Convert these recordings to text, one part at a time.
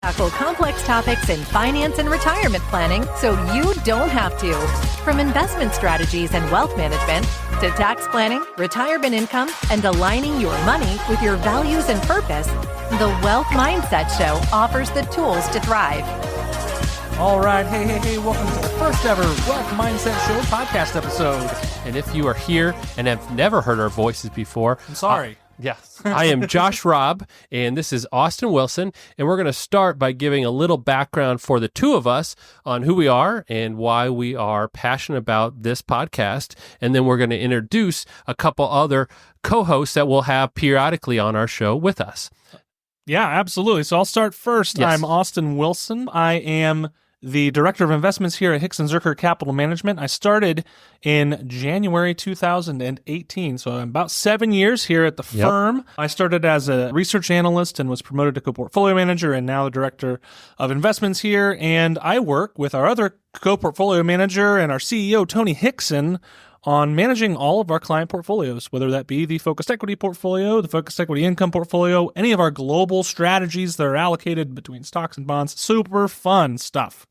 Tackle complex topics in finance and retirement planning so you don't have to. From investment strategies and wealth management to tax planning, retirement income, and aligning your money with your values and purpose, the Wealth Mindset Show offers the tools to thrive. All right. Hey, welcome to the first ever Wealth Mindset Show podcast episode. And if you are here and have never heard our voices before, I'm sorry. Yes. I am Josh Robb, and this is Austin Wilson, and we're going to start by giving a little background for the two of us on who we are and why we are passionate about this podcast, and then we're going to introduce a couple other co-hosts that we'll have periodically on our show with us. Yeah, absolutely. So I'll start first. Yes. I'm Austin Wilson. I am the Director of Investments here at Hicks & Zerker Capital Management. I started in January 2018, so I'm about 7 years here at the firm. I started as a research analyst and was promoted to co-portfolio manager and now the Director of Investments here. And I work with our other co-portfolio manager and our CEO, Tony Hickson, on managing all of our client portfolios, whether that be the focused equity portfolio, the focused equity income portfolio, any of our global strategies that are allocated between stocks and bonds. Super fun stuff.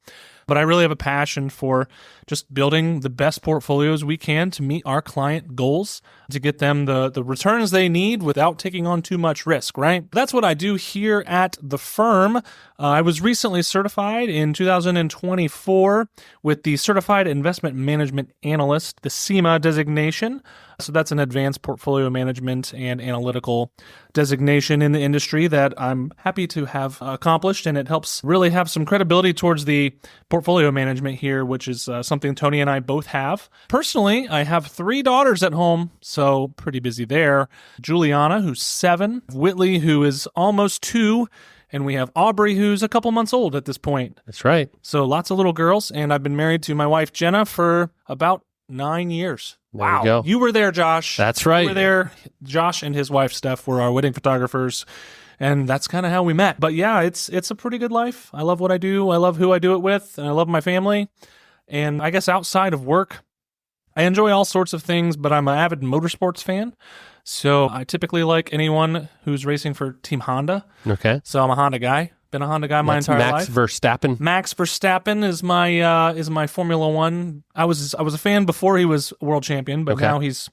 But I really have a passion for just building the best portfolios we can to meet our client goals, to get them the returns they need without taking on too much risk, right? That's what I do here at the firm. I was recently certified in 2024 with the Certified Investment Management Analyst, the CIMA designation. So that's an advanced portfolio management and analytical designation in the industry that I'm happy to have accomplished, and it helps really have some credibility towards the portfolio management here, which is something Tony and I both have. Personally, I have 3 daughters at home, so pretty busy there. Juliana, who's 7, Whitley, who is almost 2, and we have Aubrey, who's a couple months old at this point. That's right. So lots of little girls, and I've been married to my wife, Jenna, for about 9 years. There you go. You were there, Josh. That's right. You were there. Josh and his wife, Steph, were our wedding photographers, and that's kind of how we met. But yeah, it's a pretty good life. I love what I do. I love who I do it with, and I love my family. And I guess outside of work, I enjoy all sorts of things, but I'm an avid motorsports fan. So I typically like anyone who's racing for Team Honda. Okay. So I'm a Honda guy. Been a Honda guy my entire life. Max Verstappen. Max Verstappen is my Formula One. I was a fan before he was world champion, but now he's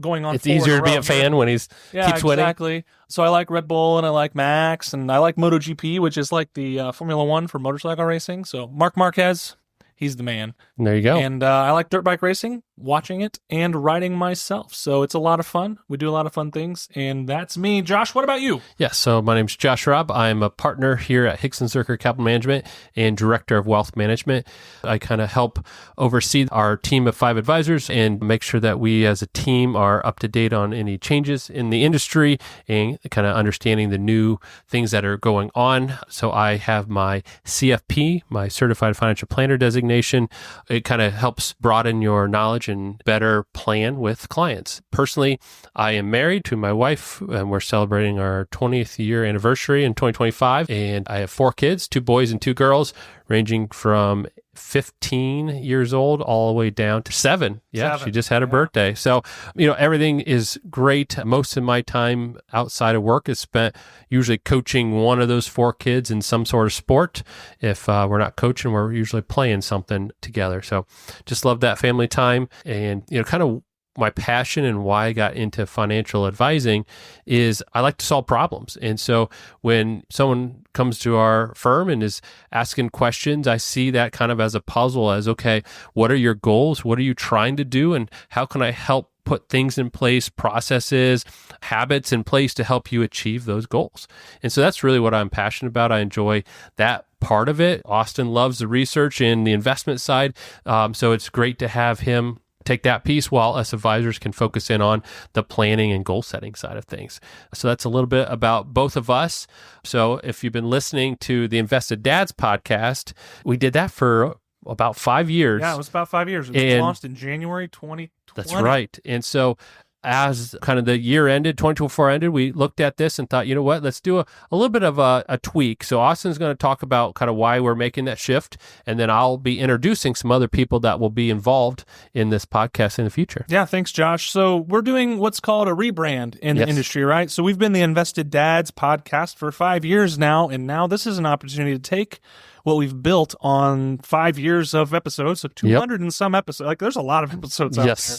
going on. It's easier to be a fan when he's keeps winning. Exactly. So I like Red Bull and I like Max and I like MotoGP, which is like the Formula One for motorcycle racing. So Marc Marquez, he's the man. There you go. And I like dirt bike racing, watching it, and riding myself. So it's a lot of fun. We do a lot of fun things, and that's me. Josh, what about you? Yes, so my name's Josh Robb. I'm a partner here at Hicks & Zerker Capital Management and Director of Wealth Management. I kind of help oversee our team of 5 advisors and make sure that we as a team are up to date on any changes in the industry and kind of understanding the new things that are going on. So I have my CFP, my Certified Financial Planner designation. It kind of helps broaden your knowledge and better plan with clients. Personally, I am married to my wife, and we're celebrating our 20th year anniversary in 2025. And I have 4 kids, 2 boys and 2 girls, ranging from 15 years old all the way down to 7. Yeah, she just had her birthday. So, everything is great. Most of my time outside of work is spent usually coaching one of those 4 kids in some sort of sport. If we're not coaching, we're usually playing something together. So just love that family time. And, kind of my passion and why I got into financial advising is I like to solve problems. And so when someone comes to our firm and is asking questions, I see that kind of as a puzzle as, okay, what are your goals? What are you trying to do? And how can I help put things in place, processes, habits in place to help you achieve those goals? And so that's really what I'm passionate about. I enjoy that part of it. Austin loves the research and the investment side. So it's great to have him take that piece while us advisors can focus in on the planning and goal setting side of things. So that's a little bit about both of us. So if you've been listening to the Invested Dads podcast, we did that for about 5 years. Yeah, it was about 5 years. It was launched in January 2020. That's right. And so as kind of the year ended, 2024 ended, we looked at this and thought, you know what, let's do a little bit of a tweak. So Austin's going to talk about kind of why we're making that shift, and then I'll be introducing some other people that will be involved in this podcast in the future. Yeah, thanks, Josh. So we're doing what's called a rebrand in the industry, right? So we've been the Invested Dads podcast for 5 years now, and now this is an opportunity to take what we've built on 5 years of episodes, so 200 and some episodes. Like, there's a lot of episodes out there.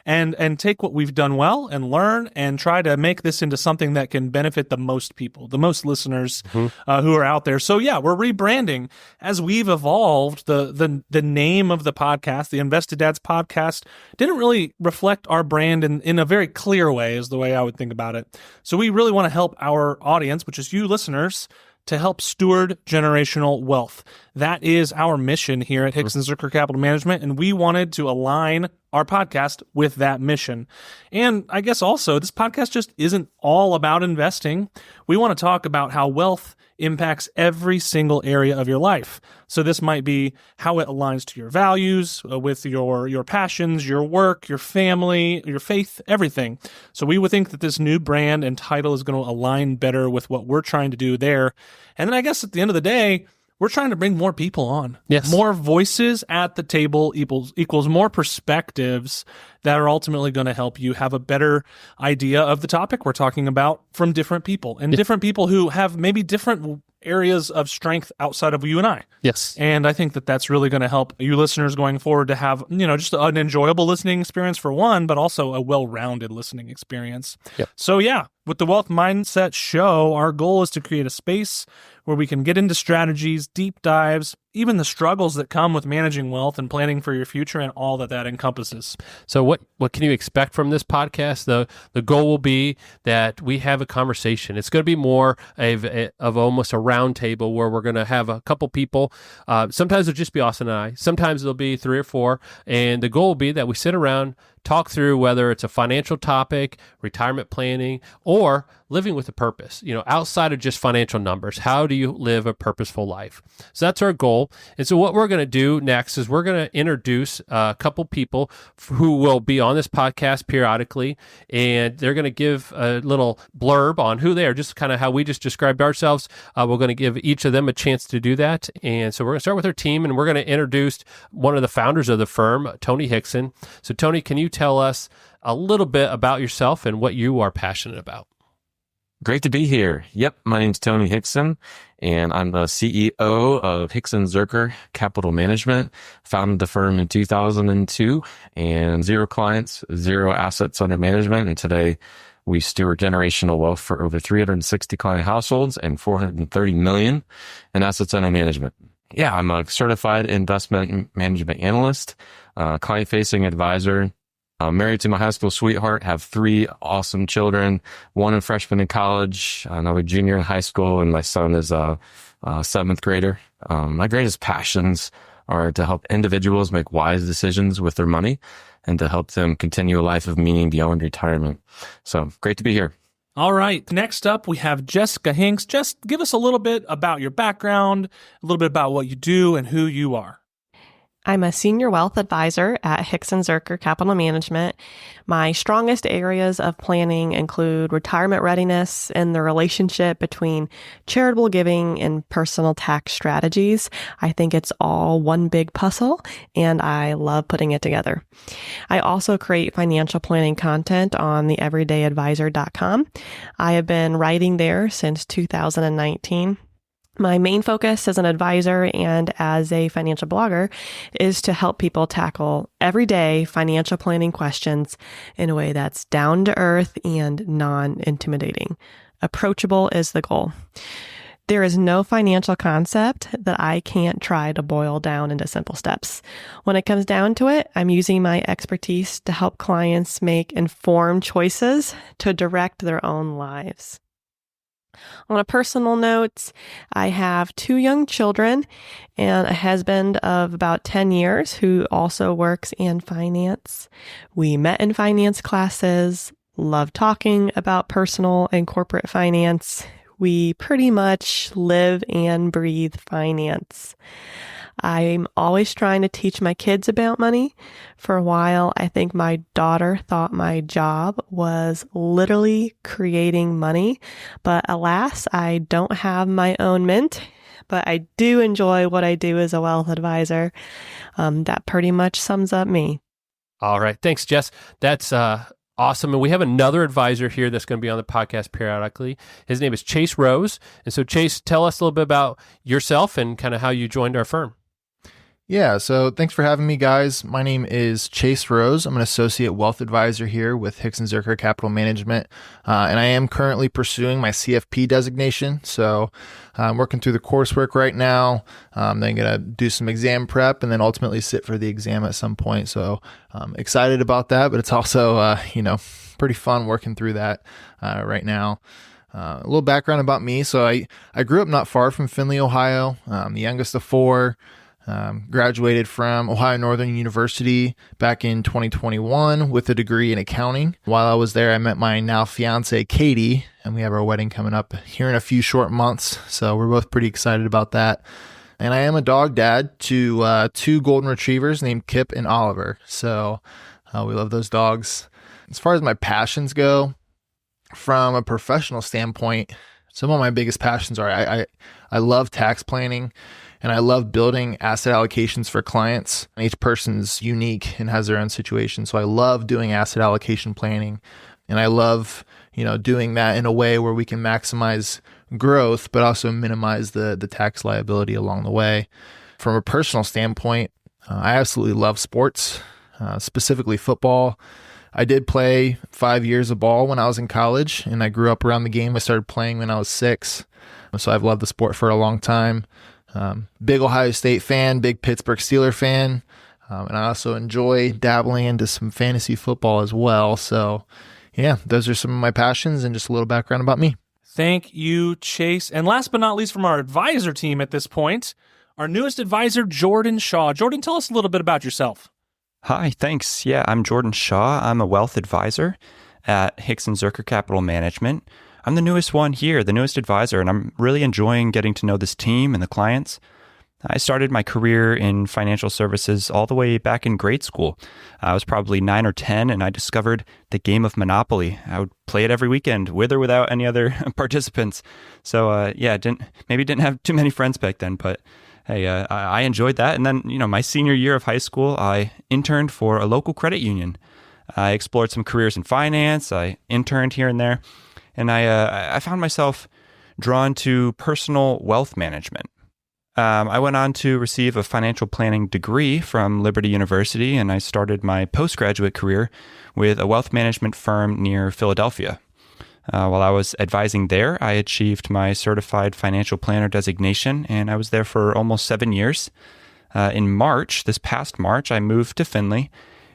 And take what we've done well and learn and try to make this into something that can benefit the most people, the most listeners who are out there. So yeah, we're rebranding. As we've evolved, the name of the podcast, the Invested Dads podcast, didn't really reflect our brand in a very clear way, is the way I would think about it. So we really want to help our audience, which is you listeners, to help steward generational wealth. That is our mission here at Hickson Zuercher Capital Management, and we wanted to align our podcast with that mission. And I guess also, this podcast just isn't all about investing. We want to talk about how wealth impacts every single area of your life. So this might be how it aligns to your values, with your passions, your work, your family, your faith, everything. So we would think that this new brand and title is going to align better with what we're trying to do there. And then I guess at the end of the day, we're trying to bring more people on. Yes. More voices at the table equals more perspectives that are ultimately going to help you have a better idea of the topic we're talking about from different people, and different people who have maybe different areas of strength outside of you and I. Yes. And I think that that's really going to help you listeners going forward to have, just an enjoyable listening experience for one, but also a well-rounded listening experience. Yep. So yeah, with the Wealth Mindset Show, our goal is to create a space where we can get into strategies, deep dives, even the struggles that come with managing wealth and planning for your future, and all that encompasses. So what can you expect from this podcast? The goal will be that we have a conversation. It's going to be more of almost a round table where we're going to have a couple people. Sometimes it'll just be Austin and I. Sometimes it'll be 3 or 4. And the goal will be that we sit around, talk through whether it's a financial topic, retirement planning, or living with a purpose, outside of just financial numbers. How do you live a purposeful life? So that's our goal. And so what we're going to do next is we're going to introduce a couple people who will be on this podcast periodically, and they're going to give a little blurb on who they are, just kind of how we just described ourselves. We're going to give each of them a chance to do that. And so we're going to start with our team, and we're going to introduce one of the founders of the firm, Tony Hickson. So Tony, can you tell us a little bit about yourself and what you are passionate about? Great to be here. Yep, my name's Tony Hickson, and I'm the CEO of Hickson Zuercher Capital Management. Founded the firm in 2002, and 0 clients, 0 assets under management. And today we steward generational wealth for over 360 client households and 430 million in assets under management. Yeah, I'm a certified investment management analyst, client-facing advisor. I'm married to my high school sweetheart, have 3 awesome children, one a freshman in college, another junior in high school, and my son is a 7th grader. My greatest passions are to help individuals make wise decisions with their money and to help them continue a life of meaning beyond retirement. So great to be here. All right. Next up, we have Jessica Hinks. Just give us a little bit about your background, a little bit about what you do and who you are. I'm a senior wealth advisor at Hickson Zuercher Capital Management. My strongest areas of planning include retirement readiness and the relationship between charitable giving and personal tax strategies. I think it's all one big puzzle, and I love putting it together. I also create financial planning content on theeverydayadvisor.com. I have been writing there since 2019. My main focus as an advisor and as a financial blogger is to help people tackle everyday financial planning questions in a way that's down to earth and non-intimidating. Approachable is the goal. There is no financial concept that I can't try to boil down into simple steps. When it comes down to it, I'm using my expertise to help clients make informed choices to direct their own lives. On a personal note, I have 2 young children and a husband of about 10 years who also works in finance. We met in finance classes, love talking about personal and corporate finance. We pretty much live and breathe finance. I'm always trying to teach my kids about money. For a while, I think my daughter thought my job was literally creating money, but alas, I don't have my own mint, but I do enjoy what I do as a wealth advisor. That pretty much sums up me. All right. Thanks, Jess. That's awesome. And we have another advisor here that's going to be on the podcast periodically. His name is Chase Rose. And so, Chase, tell us a little bit about yourself and kind of how you joined our firm. Yeah, so thanks for having me, guys. My name is Chase Rose. I'm an associate wealth advisor here with Hickson Zerker Capital Management, and I am currently pursuing my CFP designation. So I'm working through the coursework right now. Then going to do some exam prep and then ultimately sit for the exam at some point. So I'm excited about that, but it's also, pretty fun working through that right now. A little background about me. So I grew up not far from Findlay, Ohio. I'm the youngest of four. Graduated from Ohio Northern University back in 2021 with a degree in accounting. While I was there, I met my now fiance, Katie, and we have our wedding coming up here in a few short months. So we're both pretty excited about that. And I am a dog dad to two golden retrievers named Kip and Oliver. So we love those dogs. As far as my passions go, from a professional standpoint, some of my biggest passions are I love tax planning. And I love building asset allocations for clients. Each person's unique and has their own situation. So I love doing asset allocation planning. And I love, doing that in a way where we can maximize growth, but also minimize the tax liability along the way. From a personal standpoint, I absolutely love sports, specifically football. I did play 5 years of ball when I was in college, and I grew up around the game. I started playing when I was 6. So I've loved the sport for a long time. Big Ohio State fan, big Pittsburgh Steelers fan, and I also enjoy dabbling into some fantasy football as well. So, yeah, those are some of my passions and just a little background about me. Thank you, Chase. And last but not least from our advisor team at this point, our newest advisor, Jordan Shaw. Jordan, tell us a little bit about yourself. Hi, thanks. Yeah, I'm Jordan Shaw. I'm a wealth advisor at Hickson Zerker Capital Management. I'm the newest one here, the newest advisor, and I'm really enjoying getting to know this team and the clients. I started my career in financial services all the way back in grade school. I was probably 9 or 10, and I discovered the game of Monopoly. I would play it every weekend, with or without any other participants. So, didn't have too many friends back then, but hey, I enjoyed that. And then, my senior year of high school, I interned for a local credit union. I explored some careers in finance. I interned here and there. And I found myself drawn to personal wealth management. I went on to receive a financial planning degree from Liberty University, and I started my postgraduate career with a wealth management firm near Philadelphia. While I was advising there, I achieved my certified financial planner designation, and I was there for almost 7 years. In this past March, I moved to Findlay,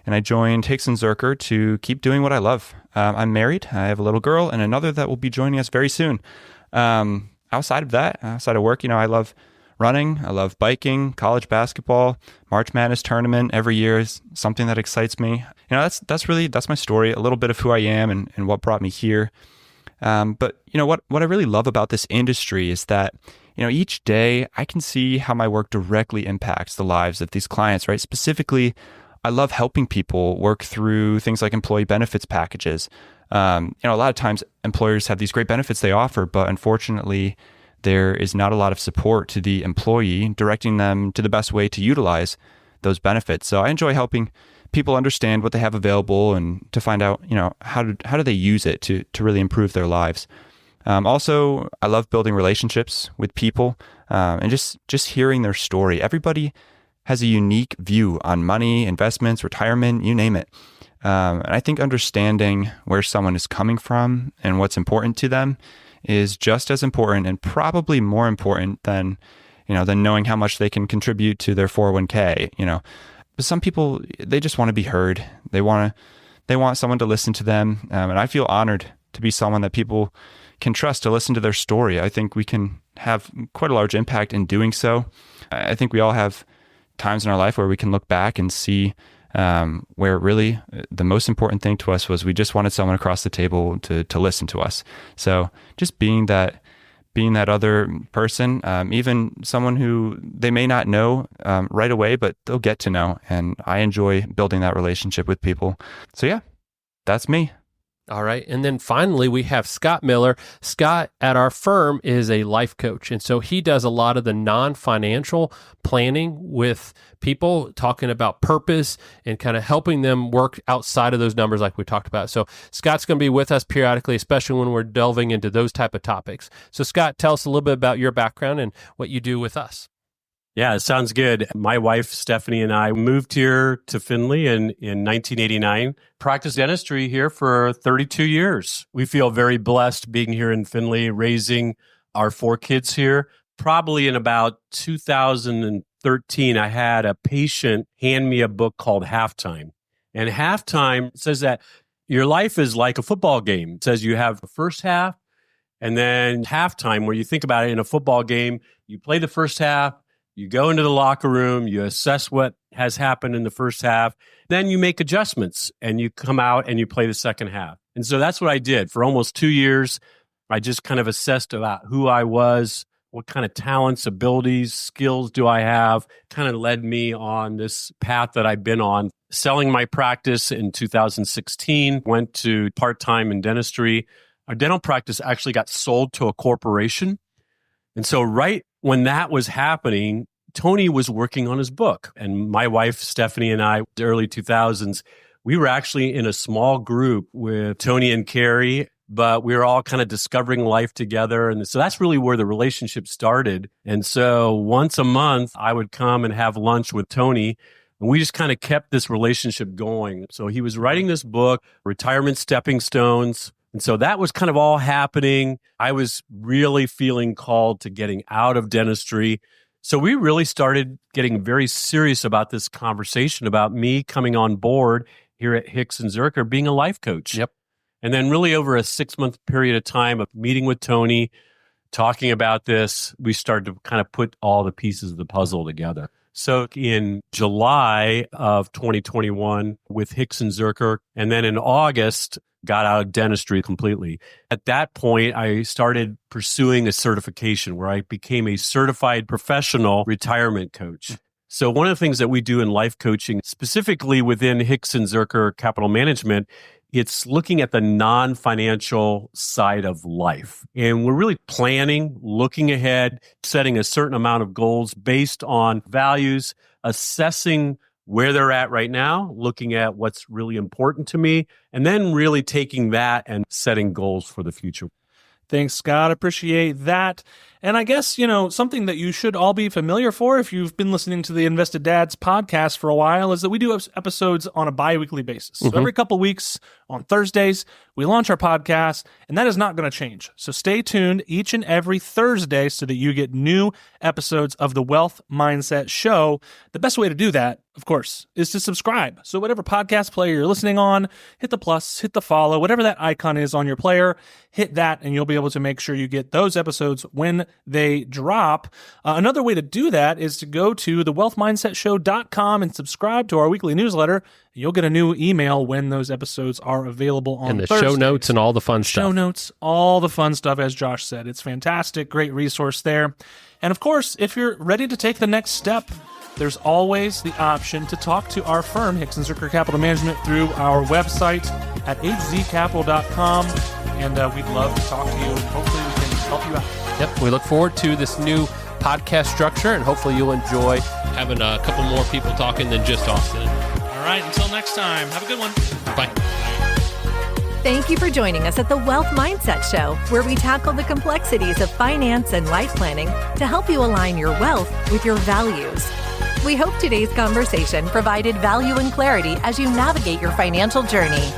and I joined Hickson Zerker to keep doing what I love. I'm married. I have a little girl and another that will be joining us very soon. Outside of work, I love running. I love biking, college basketball, March Madness tournament every year is something that excites me. That's my story, a little bit of who I am and what brought me here. But what I really love about this industry is that, each day I can see how my work directly impacts the lives of these clients, right? Specifically, I love helping people work through things like employee benefits packages. A lot of times employers have these great benefits they offer, but unfortunately, there is not a lot of support to the employee, directing them to the best way to utilize those benefits. So I enjoy helping people understand what they have available and to find out, how do they use it to really improve their lives. Also, I love building relationships with people and just hearing their story. Everybody has a unique view on money, investments, retirement, you name it. And I think understanding where someone is coming from and what's important to them is just as important and probably more important than knowing how much they can contribute to their 401k. But some people, they just want to be heard. They want someone to listen to them. And I feel honored to be someone that people can trust to listen to their story. I think we can have quite a large impact in doing so. I think we all have times in our life where we can look back and see where really the most important thing to us was we just wanted someone across the table to listen to us. So just being that being that other person, even someone who they may not know right away, but they'll get to know. And I enjoy building that relationship with people. So yeah, that's me. All right. And then finally, we have Scott Miller. Scott at our firm is a life coach. And so he does a lot of the non-financial planning with people, talking about purpose and kind of helping them work outside of those numbers like we talked about. So Scott's going to be with us periodically, especially when we're delving into those type of topics. So Scott, tell us a little bit about your background and what you do with us. Yeah, it sounds good. My wife, Stephanie, and I moved here to Findlay in 1989, practiced dentistry here for 32 years. We feel very blessed being here in Findlay, raising our 4 kids here. Probably in about 2013, I had a patient hand me a book called Halftime. And Halftime says that your life is like a football game. It says you have the first half and then halftime, where you think about it in a football game, you play the first half, you go into the locker room, you assess what has happened in the first half, then you make adjustments and you come out and you play the second half. And so that's what I did for almost 2 years. I just kind of assessed about who I was, what kind of talents, abilities, skills do I have, kind of led me on this path that I've been on. Selling my practice in 2016, went to part-time in dentistry. Our dental practice actually got sold to a corporation. And so right when that was happening, Tony was working on his book. And my wife, Stephanie, and I, the early 2000s, we were actually in a small group with Tony and Carrie, but we were all kind of discovering life together. And so that's really where the relationship started. And so once a month, I would come and have lunch with Tony. And we just kind of kept this relationship going. So he was writing this book, Retirement Stepping Stones. And so that was kind of all happening. I was really feeling called to getting out of dentistry. So we really started getting very serious about this conversation about me coming on board here at Hicks & Zerker, being a life coach. Yep. And then really over a 6-month period of time of meeting with Tony, talking about this, we started to kind of put all the pieces of the puzzle together. So in July of 2021 with Hicks & Zerker, and then in August, got out of dentistry completely. At that point, I started pursuing a certification where I became a certified professional retirement coach. So one of the things that we do in life coaching, specifically within Hicks & Zerker Capital Management, it's looking at the non-financial side of life. And we're really planning, looking ahead, setting a certain amount of goals based on values, assessing where they're at right now, looking at what's really important to me, and then really taking that and setting goals for the future. Thanks, Scott. Appreciate that. And I guess, something that you should all be familiar for if you've been listening to the Invested Dads podcast for a while is that we do have episodes on a bi-weekly basis. So every couple weeks on Thursdays, we launch our podcast, and that is not going to change. So stay tuned each and every Thursday so that you get new episodes of the Wealth Mindset Show. The best way to do that, of course, is to subscribe. So whatever podcast player you're listening on, hit the plus, hit the follow, whatever that icon is on your player, hit that, and you'll be able to make sure you get those episodes when they drop. Another way to do that is to go to thewealthmindsetshow.com and subscribe to our weekly newsletter. You'll get a new email when those episodes are available on and the Thursdays. Show notes and all the fun stuff. Show notes, all the fun stuff, as Josh said. It's fantastic, great resource there. And of course, if you're ready to take the next step, there's always the option to talk to our firm, Hicks & Zerker Capital Management, through our website at hzcapital.com. And we'd love to talk to you. Hopefully we can help you out. Yep, we look forward to this new podcast structure, and hopefully you'll enjoy having a couple more people talking than just Austin. All right, until next time, have a good one. Bye. Thank you for joining us at the Wealth Mindset Show, where we tackle the complexities of finance and life planning to help you align your wealth with your values. We hope today's conversation provided value and clarity as you navigate your financial journey.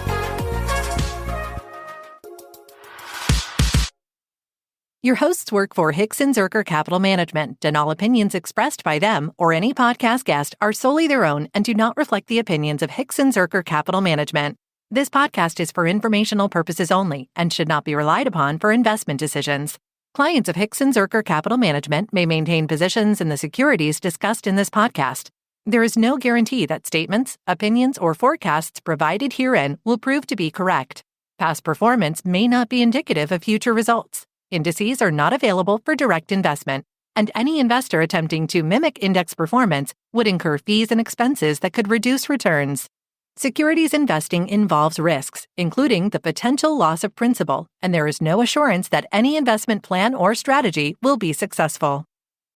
Your hosts work for Hicks & Zerker Capital Management, and all opinions expressed by them or any podcast guest are solely their own and do not reflect the opinions of Hicks & Zerker Capital Management. This podcast is for informational purposes only and should not be relied upon for investment decisions. Clients of Hicks & Zerker Capital Management may maintain positions in the securities discussed in this podcast. There is no guarantee that statements, opinions, or forecasts provided herein will prove to be correct. Past performance may not be indicative of future results. Indices are not available for direct investment, and any investor attempting to mimic index performance would incur fees and expenses that could reduce returns. Securities investing involves risks, including the potential loss of principal, and there is no assurance that any investment plan or strategy will be successful.